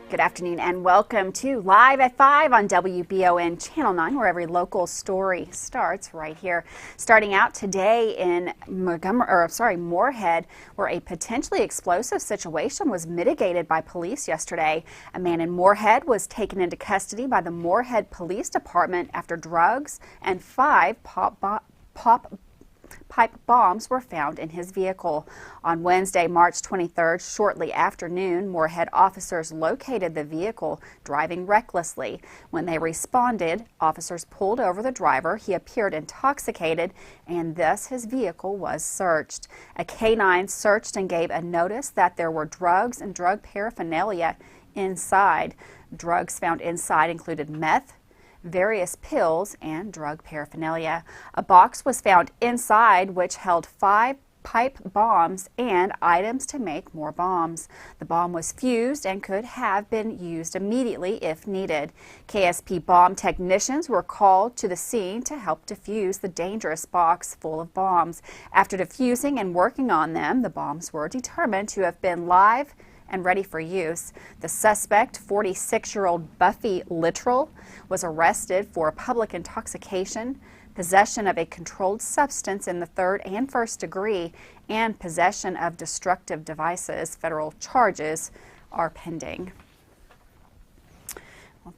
Good afternoon and welcome to Live at 5 on WBON Channel 9, where every local story starts right here. Starting out today in Moorhead, where a potentially explosive situation was mitigated by police yesterday. A man in Moorhead was taken into custody by the Moorhead Police Department after drugs and 5 pipe bombs were found in his vehicle. On Wednesday, March 23rd, shortly after noon, Moorhead officers located the vehicle driving recklessly. When they responded, officers pulled over the driver. He appeared intoxicated, and thus his vehicle was searched. A canine searched and gave a notice that there were drugs and drug paraphernalia inside. Drugs found inside included meth, various pills, and drug paraphernalia. A box was found inside which held 5 pipe bombs and items to make more bombs. The bomb was fused and could have been used immediately if needed. KSP bomb technicians were called to the scene to help defuse the dangerous box full of bombs. After defusing and working on them, the bombs were determined to have been live and ready for use. The suspect, 46-year-old Buffy Littrell, was arrested for public intoxication, possession of a controlled substance in the 3rd and 1st degree, and possession of destructive devices. Federal charges are pending.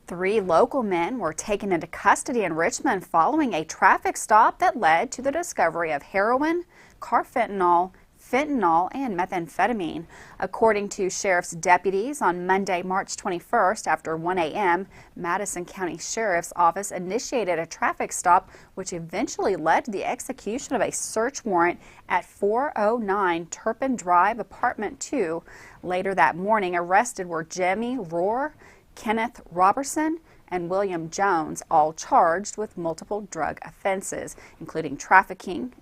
3 local men were taken into custody in Richmond following a traffic stop that led to the discovery of heroin, carfentanil, fentanyl, and methamphetamine. According to sheriff's deputies, on Monday, March 21st, after 1 a.m., Madison County Sheriff's Office initiated a traffic stop which eventually led to the execution of a search warrant at 409 Turpin Drive, Apartment 2. Later that morning, arrested were Jimmy Rohr, Kenneth Robertson, and William Jones, all charged with multiple drug offenses, including trafficking.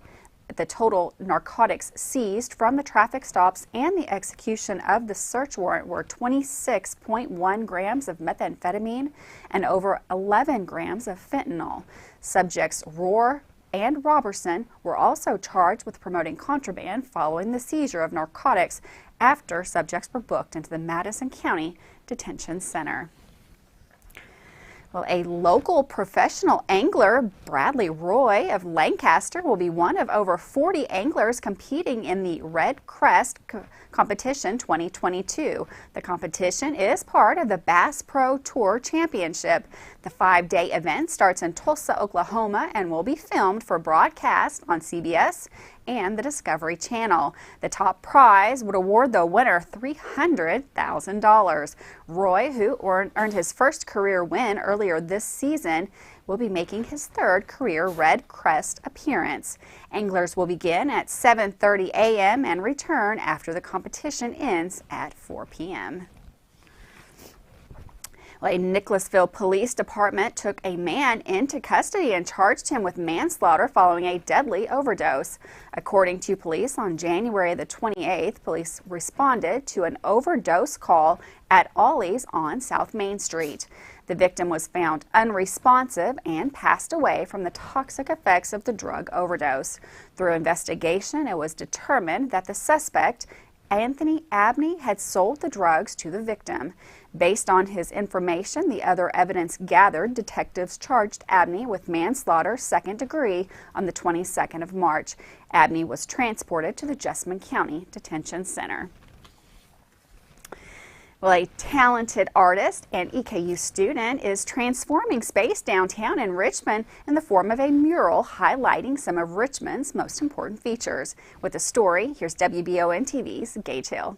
The total narcotics seized from the traffic stops and the execution of the search warrant were 26.1 grams of methamphetamine and over 11 grams of fentanyl. Subjects Rohr and Robertson were also charged with promoting contraband following the seizure of narcotics after subjects were booked into the Madison County Detention Center. Well, a local professional angler, Bradley Roy of Lancaster, will be one of over 40 anglers competing in the Red Crest Competition 2022. The competition is part of the Bass Pro Tour Championship. The 5-day event starts in Tulsa, Oklahoma, and will be filmed for broadcast on CBS and the Discovery Channel. The top prize would award the winner $300,000. Roy, who earned his first career win earlier this season, will be making his 3rd career Red Crest appearance. Anglers will begin at 7:30 a.m. and return after the competition ends at 4 p.m. Well, a Nicholasville Police Department took a man into custody and charged him with manslaughter following a deadly overdose. According to police, on January the 28th, police responded to an overdose call at Ollie's on South Main Street. The victim was found unresponsive and passed away from the toxic effects of the drug overdose. Through investigation, it was determined that the suspect, Anthony Abney, had sold the drugs to the victim. Based on his information, the other evidence gathered, detectives charged Abney with manslaughter 2nd degree on the 22nd of March. Abney was transported to the Jessamine County Detention Center. Well, a talented artist and EKU student is transforming space downtown in Richmond in the form of a mural highlighting some of Richmond's most important features. With the story, here's WBON TV's Gage Hill.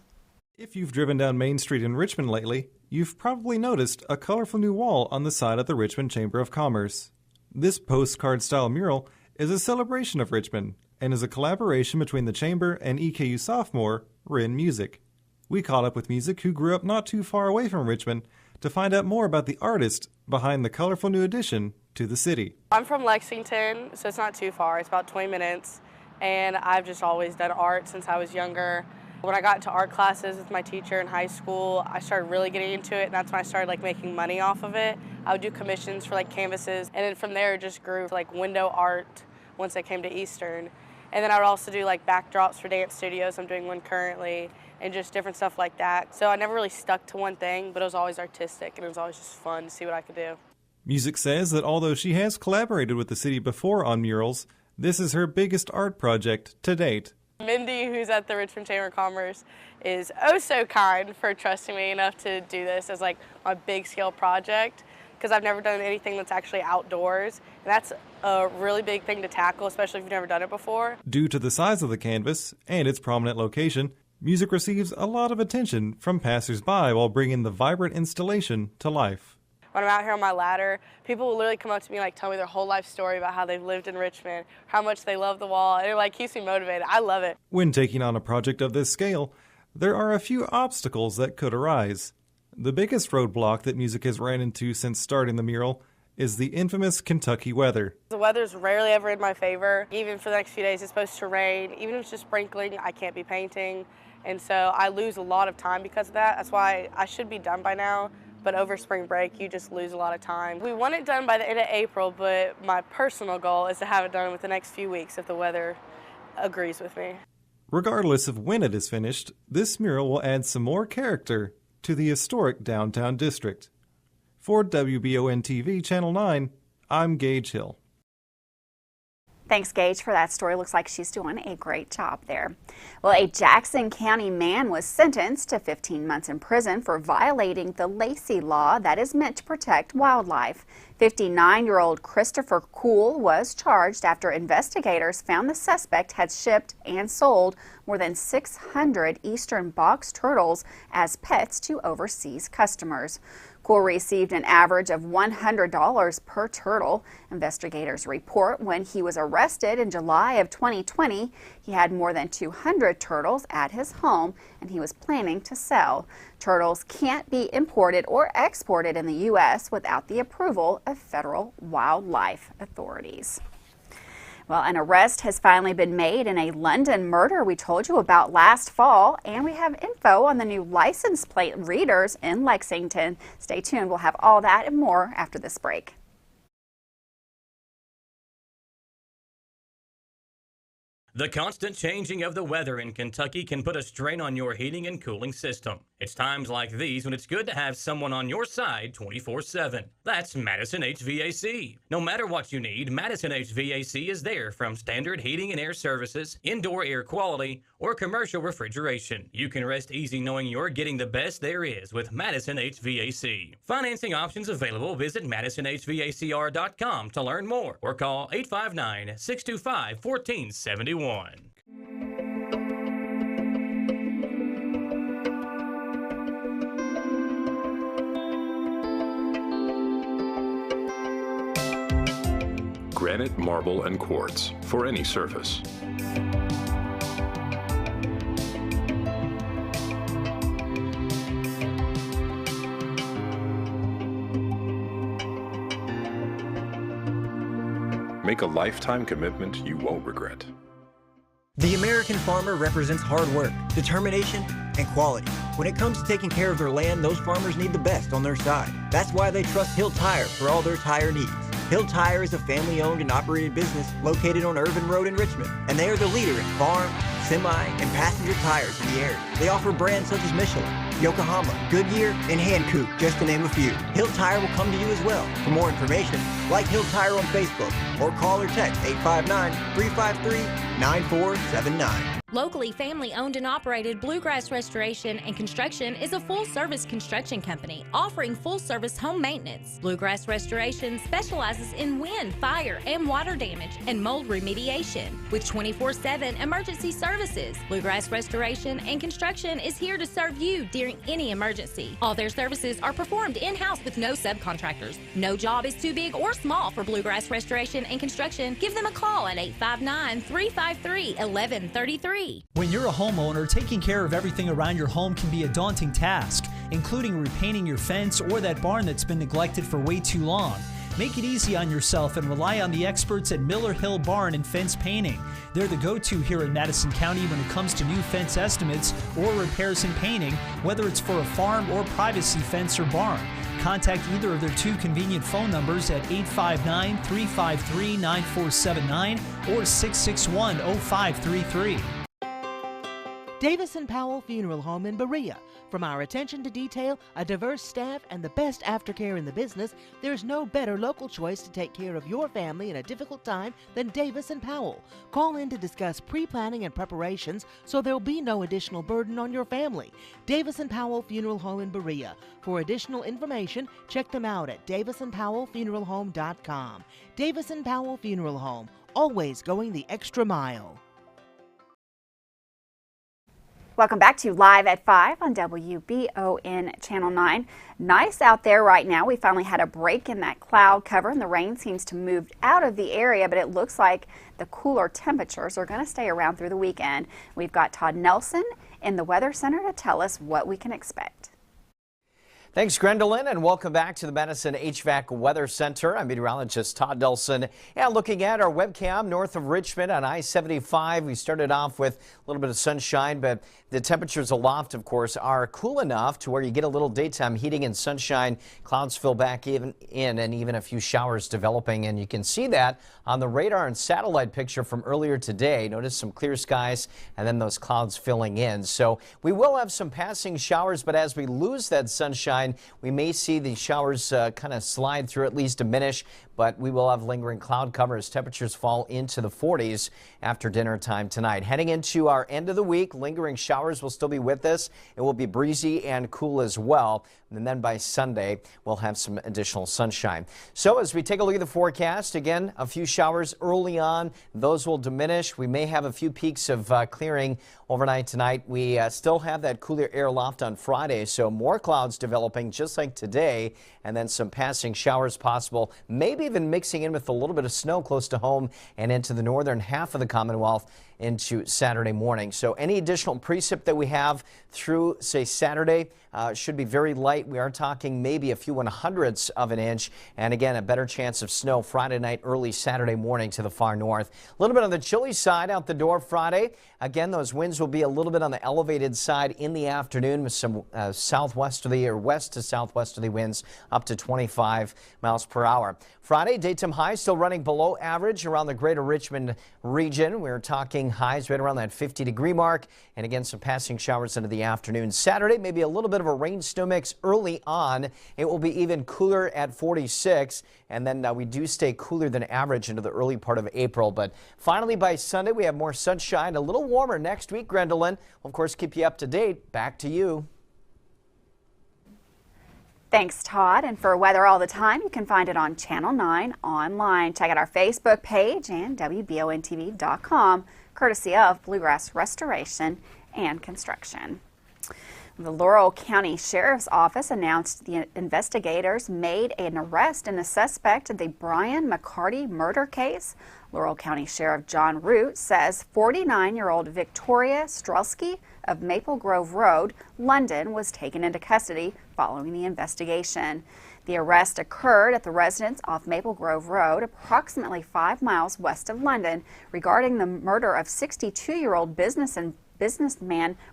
If you've driven down Main Street in Richmond lately, you've probably noticed a colorful new wall on the side of the Richmond Chamber of Commerce. This postcard-style mural is a celebration of Richmond and is a collaboration between the Chamber and EKU sophomore, Rin Music. We caught up with Music, who grew up not too far away from Richmond, to find out more about the artist behind the colorful new addition to the city. I'm from Lexington, so it's not too far. It's about 20 minutes, and I've just always done art since I was younger. When I got into art classes with my teacher in high school, I started really getting into it, and that's when I started making money off of it. I would do commissions for canvases, and then from there it just grew to window art once I came to Eastern. And then I would also do backdrops for dance studios. I'm doing one currently. and just different stuff like that. So I never really stuck to one thing, but it was always artistic, and it was always just fun to see what I could do. Music says that although she has collaborated with the city before on murals, this is her biggest art project to date. Mindy, who's at the Richmond Chamber of Commerce, is oh so kind for trusting me enough to do this as like my big scale project, because I've never done anything that's actually outdoors, and that's a really big thing to tackle, especially if you've never done it before. Due to the size of the canvas and its prominent location, music receives a lot of attention from passers-by while bringing the vibrant installation to life. When I'm out here on my ladder, people will literally come up to me and like tell me their whole life story about how they've lived in Richmond, how much they love the wall, and it like keeps me motivated. I love it. When taking on a project of this scale, there are a few obstacles that could arise. The biggest roadblock that music has ran into since starting the mural is the infamous Kentucky weather. The weather's rarely ever in my favor. Even for the next few days, it's supposed to rain. Even if it's just sprinkling, I can't be painting. And so I lose a lot of time because of that. That's why I should be done by now. But over spring break, you just lose a lot of time. We want it done by the end of April, but my personal goal is to have it done within the next few weeks if the weather agrees with me. Regardless of when it is finished, this mural will add some more character to the historic downtown district. For WBON-TV Channel 9, I'm Gage Hill. Thanks, Gage, for that story. Looks like she's doing a great job there. Well, a Jackson County man was sentenced to 15 months in prison for violating the Lacey law that is meant to protect wildlife. 59-year-old Christopher Cool was charged after investigators found the suspect had shipped and sold more than 600 eastern box turtles as pets to overseas customers. Cool received an average of $100 per turtle. Investigators report when he was arrested in July of 2020, he had more than 200 turtles at his home and he was planning to sell. Turtles can't be imported or exported in the U.S. without the approval of federal wildlife authorities. Well, an arrest has finally been made in a London murder we told you about last fall, and we have info on the new license plate readers in Lexington. Stay tuned. We'll have all that and more after this break. The constant changing of the weather in Kentucky can put a strain on your heating and cooling system. It's times like these when it's good to have someone on your side 24/7. That's Madison HVAC. No matter what you need, Madison HVAC is there, from standard heating and air services, indoor air quality, or commercial refrigeration. You can rest easy knowing you're getting the best there is with Madison HVAC. Financing options available. Visit MadisonHVACR.com to learn more or call 859-625-1471. Granite, marble, and quartz for any surface. Make a lifetime commitment you won't regret. The American farmer represents hard work, determination, and quality. When it comes to taking care of their land, those farmers need the best on their side. That's why they trust Hill Tire for all their tire needs. Hill Tire is a family-owned and operated business located on Irvin Road in Richmond, and they are the leader in farm, semi, and passenger tires in the area. They offer brands such as Michelin, Yokohama, Goodyear, and Hankook, just to name a few. Hill Tire will come to you as well. For more information, like Hill Tire on Facebook or call or text 859-353-9479. Locally family-owned and operated Bluegrass Restoration and Construction is a full-service construction company offering full-service home maintenance. Bluegrass Restoration specializes in wind, fire, and water damage and mold remediation with 24/7 emergency services. Bluegrass Restoration and Construction is here to serve you during any emergency. All their services are performed in-house with no subcontractors. No job is too big or small for Bluegrass Restoration and Construction. Give them a call at 859-353-1133. When you're a homeowner, taking care of everything around your home can be a daunting task, including repainting your fence or that barn that's been neglected for way too long. Make it easy on yourself and rely on the experts at Miller Hill Barn and Fence Painting. They're the go-to here in Madison County when it comes to new fence estimates or repairs and painting, whether it's for a farm or privacy fence or barn. Contact either of their two convenient phone numbers at 859-353-9479 or 661-0533. Davis & Powell Funeral Home in Berea. From our attention to detail, a diverse staff, and the best aftercare in the business, there's no better local choice to take care of your family in a difficult time than Davis & Powell. Call in to discuss pre-planning and preparations so there'll be no additional burden on your family. Davis & Powell Funeral Home in Berea. For additional information, check them out at davisandpowellfuneralhome.com. Davis & Powell Funeral Home, always going the extra mile. Welcome back to Live at 5 on WBON Channel 9. Nice out there right now. We finally had a break in that cloud cover and the rain seems to move out of the area, but it looks like the cooler temperatures are going to stay around through the weekend. We've got Todd Nelson in the Weather Center to tell us what we can expect. Thanks, Gwendolyn, and welcome back to the Madison HVAC Weather Center. I'm meteorologist Todd Nelson. And looking at our webcam north of Richmond on I-75, we started off with a little bit of sunshine, but the temperatures aloft, of course, are cool enough to where you get a little daytime heating and sunshine. Clouds fill back in and even a few showers developing, and you can see that on the radar and satellite picture from earlier today. Notice some clear skies and then those clouds filling in. So we will have some passing showers, but as we lose that sunshine, we may see the showers kind of slide through, at least diminish, but we will have lingering cloud cover as temperatures fall into the 40s after dinner time tonight. Heading into our end of the week, lingering showers will still be with us. It will be breezy and cool as well. And then by Sunday, we'll have some additional sunshine. So as we take a look at the forecast, again, a few showers early on. Those will diminish. We may have a few peaks of clearing overnight tonight. We still have that cooler air loft on Friday, so more clouds developing just like today, and then some passing showers possible, maybe even mixing in with a little bit of snow close to home and into the northern half of the Commonwealth into Saturday morning. So any additional precip that we have through, say, Saturday should be very light. We are talking maybe a few 1/100ths of an inch, and again, a better chance of snow Friday night, early Saturday morning to the far north. A little bit on the chilly side out the door Friday. Again, those winds will be a little bit on the elevated side in the afternoon with some southwesterly or west to southwesterly winds up to 25 miles per hour. Friday, daytime highs still running below average around the greater Richmond region. We're talking highs right around that 50-degree mark, and again, some passing showers into the afternoon. Saturday, maybe a little bit of a rain-snow mix early on. It will be even cooler at 46, and then we do stay cooler than average into the early part of April. But finally, by Sunday, we have more sunshine, a little warmer next week. Gwendolyn will, of course, keep you up to date. Back to you. Thanks, Todd. And for weather all the time, you can find it on Channel 9 online. Check out our Facebook page and WBONTV.com, courtesy of Bluegrass Restoration and Construction. The Laurel County Sheriff's Office announced the investigators made an arrest in a suspect in the Brian McCarty murder case. Laurel County Sheriff John Root says 49-year-old Victoria Strelski of Maple Grove Road, London, was taken into custody following the investigation. The arrest occurred at the residence off Maple Grove Road, approximately 5 miles west of London, regarding the murder of 62-year-old businessman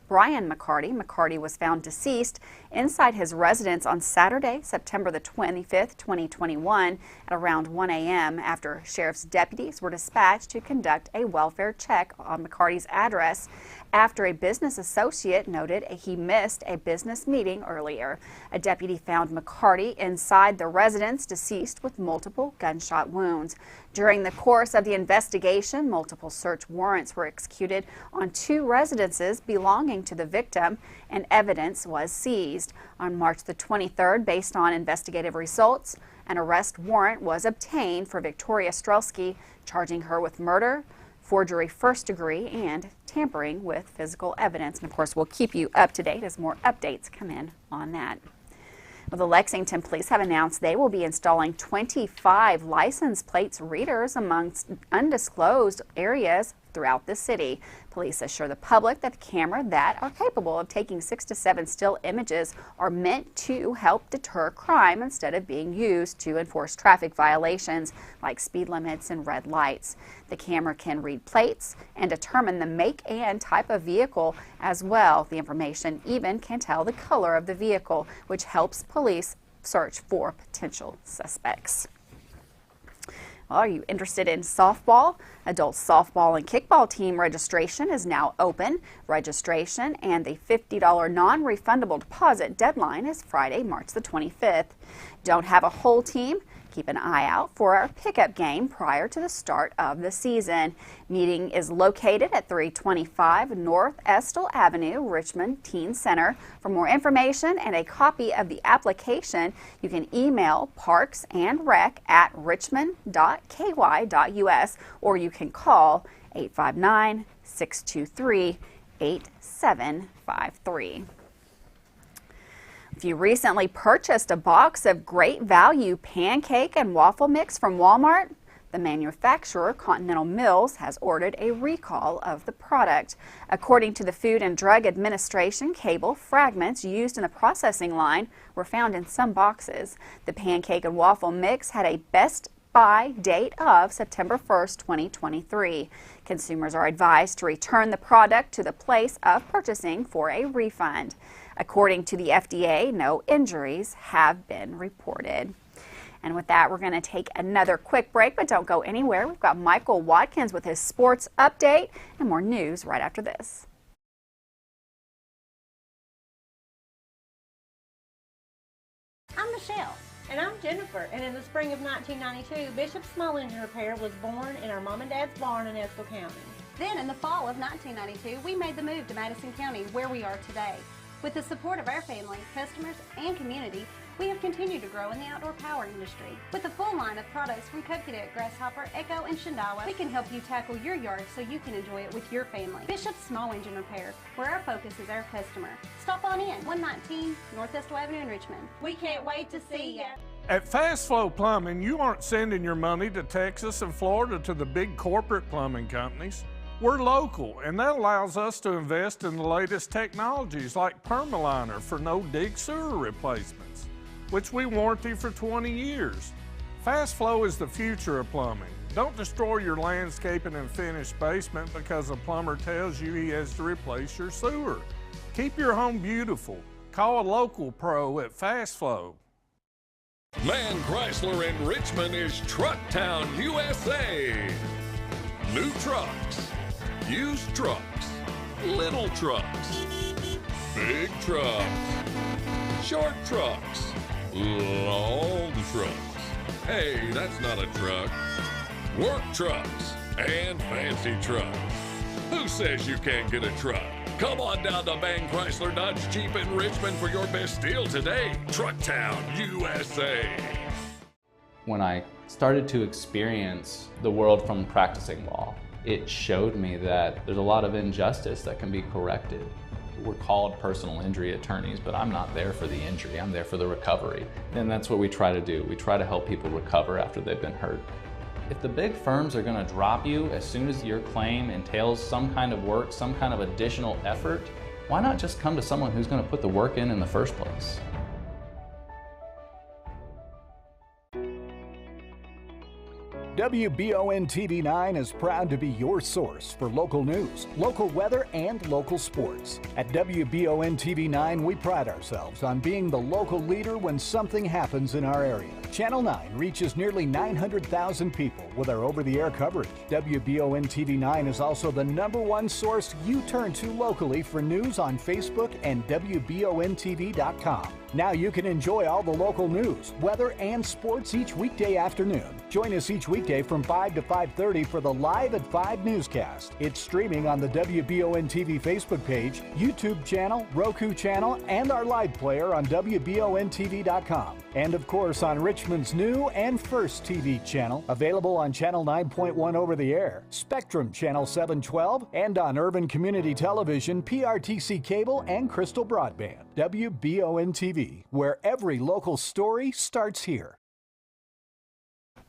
Brian McCarty. McCarty was found deceased inside his residence on Saturday, September the 25th, 2021 at around 1 a.m. after sheriff's deputies were dispatched to conduct a welfare check on McCarty's address after a business associate noted he missed a business meeting earlier. A deputy found McCarty inside the residence deceased with multiple gunshot wounds. During the course of the investigation, multiple search warrants were executed on 2 residences belonging to the victim, and evidence was seized. On March the 23rd, based on investigative results, an arrest warrant was obtained for Victoria Strelski, charging her with murder, forgery first degree, and tampering with physical evidence. And of course, we'll keep you up to date as more updates come in on that. Well, the Lexington Police have announced they will be installing 25 license plates readers amongst undisclosed areas throughout the city. Police assure the public that the cameras that are capable of taking 6 to 7 still images are meant to help deter crime instead of being used to enforce traffic violations like speed limits and red lights. The camera can read plates and determine the make and type of vehicle as well. The information even can tell the color of the vehicle, which helps police search for potential suspects. Well, are you interested in softball? Adult softball and kickball team registration is now open. Registration and the $50 non-refundable deposit deadline is Friday, March the 25th. Don't have a whole team? Keep an eye out for our pickup game prior to the start of the season. Meeting is located at 325 North Estill Avenue, Richmond Teen Center. For more information and a copy of the application, you can email parksandrec@richmond.ky.us or you can call 859-623-8753. If you recently purchased a box of Great Value pancake and waffle mix from Walmart, the manufacturer, Continental Mills, has ordered a recall of the product. According to the Food and Drug Administration, cable fragments used in the processing line were found in some boxes. The pancake and waffle mix had a best buy date of September 1st, 2023. Consumers are advised to return the product to the place of purchasing for a refund. According to the FDA, no injuries have been reported. And with that, we're going to take another quick break, but don't go anywhere. We've got Michael Watkins with his sports update and more news right after this. I'm Michelle. And I'm Jennifer, and in the spring of 1992, Bishop Small Engine Repair was born in our mom and dad's barn in Estill County. Then in the fall of 1992, we made the move to Madison County, where we are today. With the support of our family, customers, and community, we have continued to grow in the outdoor power industry. With a full line of products from Cokedet, Grasshopper, Echo, and Shindawa, we can help you tackle your yard so you can enjoy it with your family. Bishop Small Engine Repair, where our focus is our customer. Stop on in, 119 North Estill Avenue in Richmond. We can't wait to see you. At Fast Flow Plumbing, you aren't sending your money to Texas and Florida to the big corporate plumbing companies. We're local, and that allows us to invest in the latest technologies like Permaliner for no-dig sewer replacements, which we warranty for 20 years. Fast Flow is the future of plumbing. Don't destroy your landscaping and finished basement because a plumber tells you he has to replace your sewer. Keep your home beautiful. Call a local pro at Fast Flow. Man Chrysler in Richmond is Truck Town, USA. New trucks, used trucks, little trucks, big trucks, short trucks, long trucks. Hey, that's not a truck. Work trucks and fancy trucks. Who says you can't get a truck? Come on down to Man Chrysler Dodge Jeep in Richmond for your best deal today. Truck Town, USA. When I started to experience the world from practicing law, it showed me that there's a lot of injustice that can be corrected. We're called personal injury attorneys, but I'm not there for the injury, I'm there for the recovery. And that's what we try to do. We try to help people recover after they've been hurt. If the big firms are going to drop you as soon as your claim entails some kind of work, some kind of additional effort, why not just come to someone who's going to put the work in the first place? WBON TV9 is proud to be your source for local news, local weather, and local sports. At WBON TV9, we pride ourselves on being the local leader when something happens in our area. Channel 9 reaches nearly 900,000 people with our over-the-air coverage. WBON TV9 is also the #1 source you turn to locally for news on Facebook and WBONTV.com. Now you can enjoy all the local news, weather, and sports each weekday afternoon. Join us each weekday from 5 to 5:30 for the Live at 5 newscast. It's streaming on the WBON TV Facebook page, YouTube channel, Roku channel, and our live player on WBONTV.com. And of course on Richmond's new and first TV channel, available on Channel 9.1 over the air, Spectrum Channel 712, and on Urban Community Television, PRTC Cable, and Crystal Broadband. WBON TV, where every local story starts here.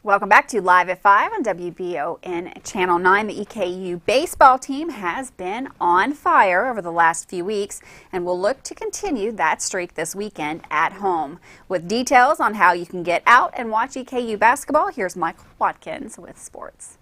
Welcome back to Live at 5 on WBON Channel 9. The EKU baseball team has been on fire over the last few weeks and will look to continue that streak this weekend at home. With details on how you can get out and watch EKU basketball, here's Michael Watkins with sports.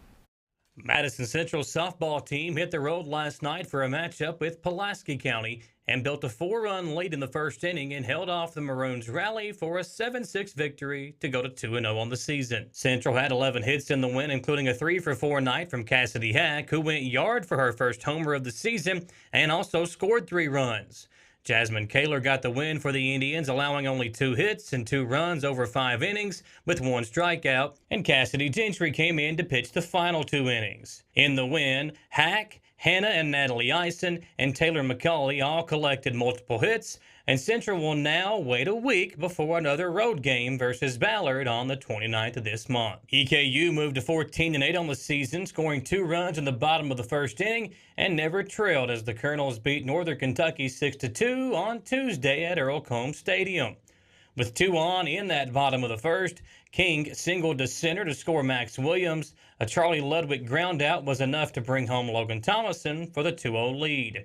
Madison Central's softball team hit the road last night for a matchup with Pulaski County and built a 4-run lead in the first inning and held off the Maroons' rally for a 7-6 victory to go to 2-0 on the season. Central had 11 hits in the win, including a 3-for-4 night from Cassidy Hack, who went yard for her first homer of the season and also scored 3 runs. Jasmine Kaler got the win for the Indians, allowing only 2 hits and 2 runs over 5 innings with 1 strikeout, and Cassidy Gentry came in to pitch the final 2 innings. In the win, Hack, Hannah and Natalie Eisen, and Taylor McCauley all collected multiple hits, and Central will now wait a week before another road game versus Ballard on the 29th of this month. EKU moved to 14-8 on the season, scoring 2 runs in the bottom of the first inning and never trailed as the Colonels beat Northern Kentucky 6-2 on Tuesday at Earl Combs Stadium. With 2 on in that bottom of the first, King singled to center to score Max Williams. A Charlie Ludwig groundout was enough to bring home Logan Thomason for the 2-0 lead.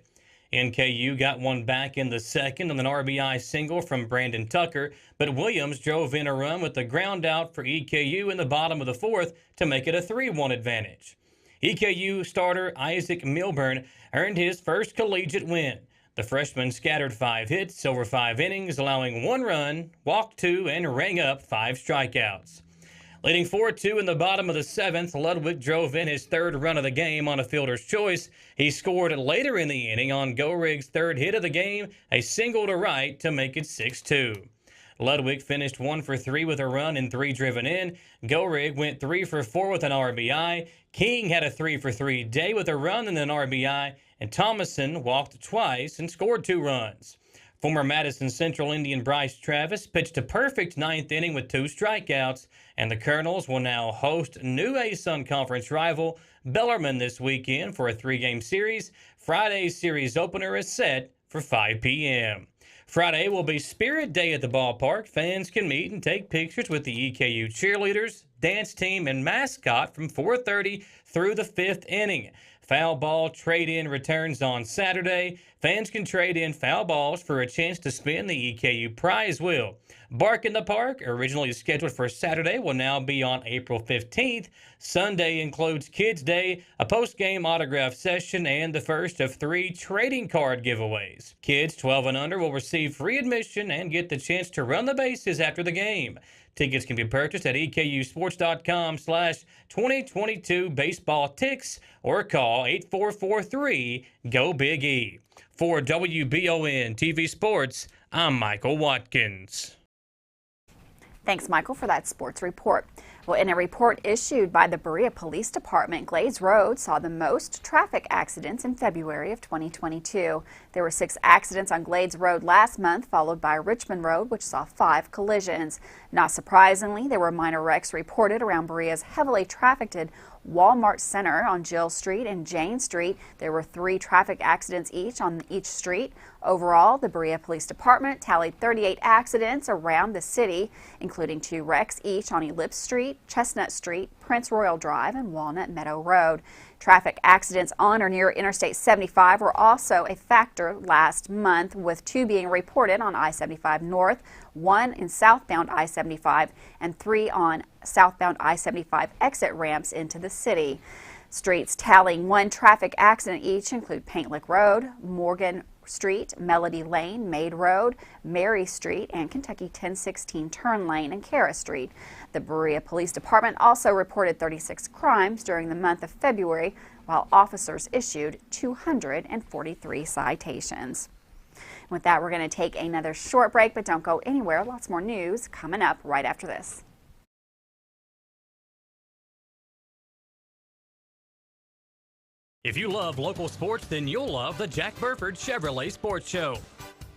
NKU got one back in the second on an RBI single from Brandon Tucker, but Williams drove in a run with the ground out for EKU in the bottom of the fourth to make it a 3-1 advantage. EKU starter Isaac Milburn earned his first collegiate win. The freshman scattered 5 hits over 5 innings, allowing 1 run, walked 2, and rang up 5 strikeouts. Leading 4-2 in the bottom of the 7th, Ludwig drove in his 3rd run of the game on a fielder's choice. He scored later in the inning on Gorig's 3rd hit of the game, a single to right to make it 6-2. Ludwig finished 1 for 3 with a run and 3 driven in. Gorig went 3 for 4 with an RBI. King had a 3 for 3 day with a run and an RBI, and Thomason walked twice and scored 2 runs. Former Madison Central Indian Bryce Travis pitched a perfect 9th inning with 2 strikeouts, and the Colonels will now host new ASUN Conference rival Bellarmine this weekend for a 3-game series. Friday's series opener is set for 5 p.m. Friday will be Spirit Day at the ballpark. Fans can meet and take pictures with the EKU cheerleaders, dance team, and mascot from 4:30 through the 5th inning. Foul ball trade-in returns on Saturday. Fans can trade in foul balls for a chance to spin the EKU prize wheel. Bark in the Park, originally scheduled for Saturday, will now be on April 15th. Sunday includes Kids Day, a post-game autograph session, and the first of 3 trading card giveaways. Kids 12 and under will receive free admission and get the chance to run the bases after the game. Tickets can be purchased at EKUsports.com/2022baseball ticks or call 8443-GO-BIG-E. For WBON TV Sports, I'm Michael Watkins. Thanks, Michael, for that sports report. Well, in a report issued by the Berea Police Department, Glades Road saw the most traffic accidents in February of 2022. There were 6 accidents on Glades Road last month, followed by Richmond Road, which saw 5 collisions. Not surprisingly, there were minor wrecks reported around Berea's heavily trafficked Walmart Center on Jill Street and Jane Street. There were 3 traffic accidents each on each street. Overall, the Berea Police Department tallied 38 accidents around the city, including 2 wrecks each on Ellipse Street, Chestnut Street, Prince Royal Drive, and Walnut Meadow Road. Traffic accidents on or near Interstate 75 were also a factor last month, with 2 being reported on I-75 North, 1 in southbound I-75, and 3 on southbound I-75 exit ramps into the city. Streets tallying 1 traffic accident each include Paint Lick Road, Morgan Street, Melody Lane, Maid Road, Mary Street, and Kentucky 1016 Turn Lane and Cara Street. The Berea Police Department also reported 36 crimes during the month of February, while officers issued 243 citations. With that, we're going to take another short break, but don't go anywhere. Lots more news coming up right after this. If you love local sports, then you'll love the Jack Burford Chevrolet Sports Show.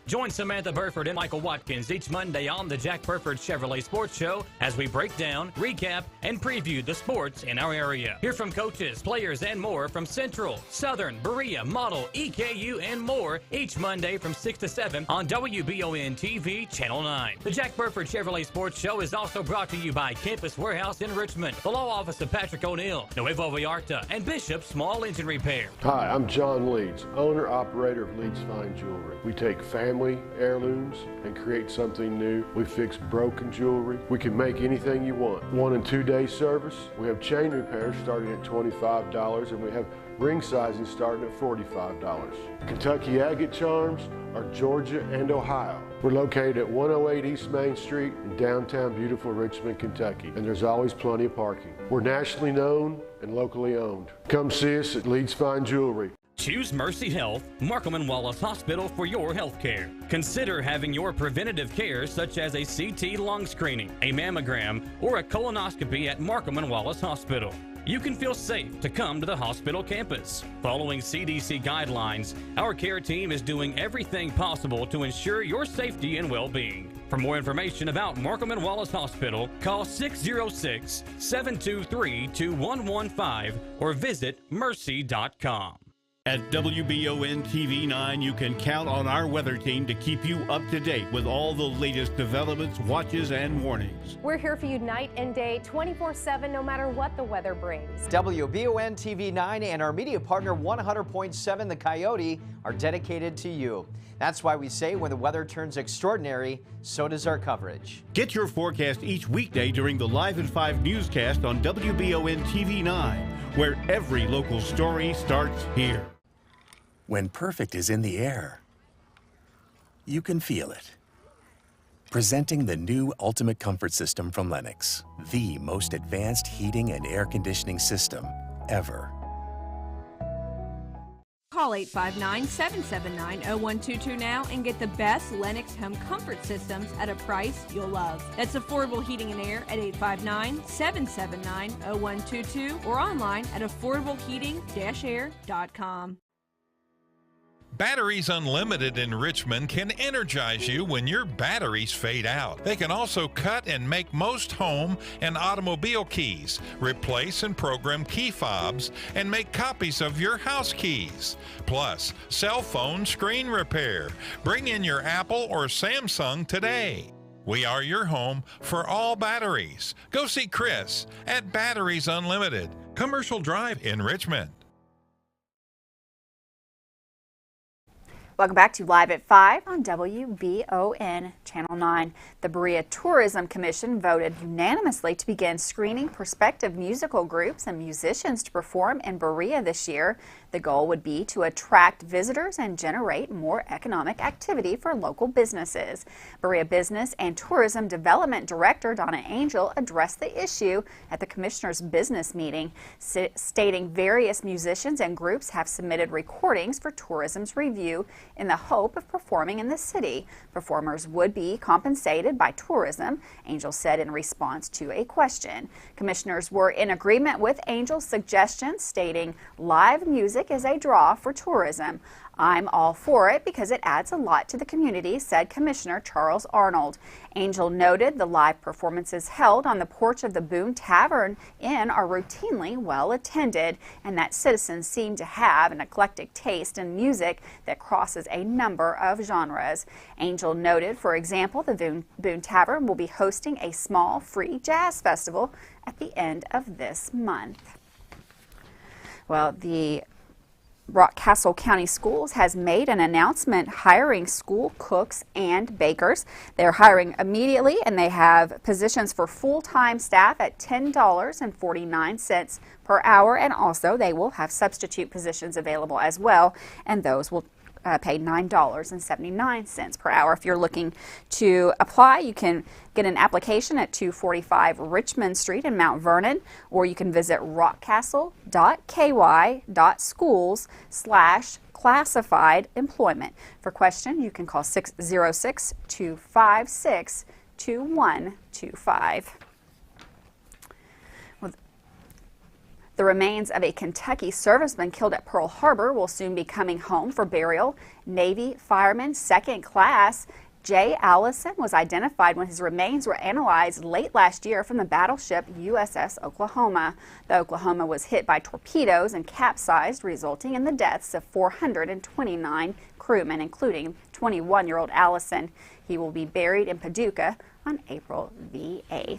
Join Samantha Burford and Michael Watkins each Monday on the Jack Burford Chevrolet Sports Show as we break down, recap, and preview the sports in our area. Hear from coaches, players, and more from Central, Southern, Berea, Model, EKU, and more each Monday from 6 to 7 on WBON TV Channel 9. The Jack Burford Chevrolet Sports Show is also brought to you by Campus Warehouse in Richmond, the law office of Patrick O'Neill, Nuevo Vallarta, and Bishop Small Engine Repair. Hi, I'm John Leeds, owner-operator of Leeds Fine Jewelry. We take family family heirlooms and create something new. We fix broken jewelry. We can make anything you want. 1 and 2 day service. We have chain repairs starting at $25 and we have ring sizing starting at $45. Kentucky agate charms are Georgia and Ohio. We're located at 108 East Main Street in downtown beautiful Richmond, Kentucky, and there's always plenty of parking. We're nationally known and locally owned. Come see us at Leeds Fine Jewelry. Choose Mercy Health, Markham and Wallace Hospital for your health care. Consider having your preventative care such as a CT lung screening, a mammogram, or a colonoscopy at Markham and Wallace Hospital. You can feel safe to come to the hospital campus. Following CDC guidelines, our care team is doing everything possible to ensure your safety and well-being. For more information about Markham and Wallace Hospital, call 606-723-2115 or visit mercy.com. At WBON TV 9, you can count on our weather team to keep you up to date with all the latest developments, watches, and warnings. We're here for you night and day, 24/7, no matter what the weather brings. WBON TV 9 and our media partner 100.7 The Coyote are dedicated to you. That's why we say when the weather turns extraordinary, so does our coverage. Get your forecast each weekday during the Live at 5 newscast on WBON TV 9, where every local story starts here. When perfect is in the air, you can feel it. Presenting the new Ultimate Comfort System from Lennox, the most advanced heating and air conditioning system ever. Call 859-779-0122 now and get the best Lennox home comfort systems at a price you'll love. That's affordable heating and air at 859-779-0122 or online at affordableheating-air.com. Batteries Unlimited in Richmond can energize you when your batteries fade out. They can also cut and make most home and automobile keys, replace and program key fobs, and make copies of your house keys. Plus, cell phone screen repair. Bring in your Apple or Samsung today. We are your home for all batteries. Go see Chris at Batteries Unlimited, Commercial Drive in Richmond. Welcome back to Live at 5 on WBON Channel 9. The Berea Tourism Commission voted unanimously to begin screening prospective musical groups and musicians to perform in Berea this year. The goal would be to attract visitors and generate more economic activity for local businesses. Berea Business and Tourism Development Director Donna Angel addressed the issue at the Commissioner's business meeting, stating various musicians and groups have submitted recordings for tourism's review in the hope of performing in the city. Performers would be compensated by tourism, Angel said in response to a question. Commissioners were in agreement with Angel's suggestions, stating live music is a draw for tourism. I'm all for it because it adds a lot to the community, said Commissioner Charles Arnold. Angel noted the live performances held on the porch of the Boone Tavern Inn are routinely well attended, and that citizens seem to have an eclectic taste in music that crosses a number of genres. Angel noted, for example, the Boone Tavern will be hosting a small free jazz festival at the end of this month. Well, the Rockcastle County Schools has made an announcement hiring school cooks and bakers. They're hiring immediately, and they have positions for full-time staff at $10.49 per hour, and also they will have substitute positions available as well, and those will pay $9.79 per hour. If you're looking to apply, you can get an application at 245 Richmond Street in Mount Vernon, or you can visit rockcastle.ky.schools/classified employment. For questions, you can call 606-256-2125. The remains of a Kentucky serviceman killed at Pearl Harbor will soon be coming home for burial. Navy fireman 2nd class Jay Allison was identified when his remains were analyzed late last year from the battleship USS Oklahoma. The Oklahoma was hit by torpedoes and capsized, resulting in the deaths of 429 crewmen, including 21-year-old Allison. He will be buried in Paducah, on April the 8th.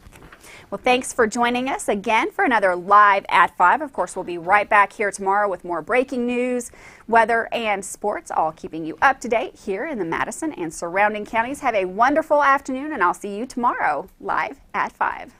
Well, thanks for joining us again for another Live at 5. Of course, we'll be right back here tomorrow with more breaking news, weather, and sports, all keeping you up to date here in the Madison and surrounding counties. Have a wonderful afternoon, and I'll see you tomorrow, Live at 5.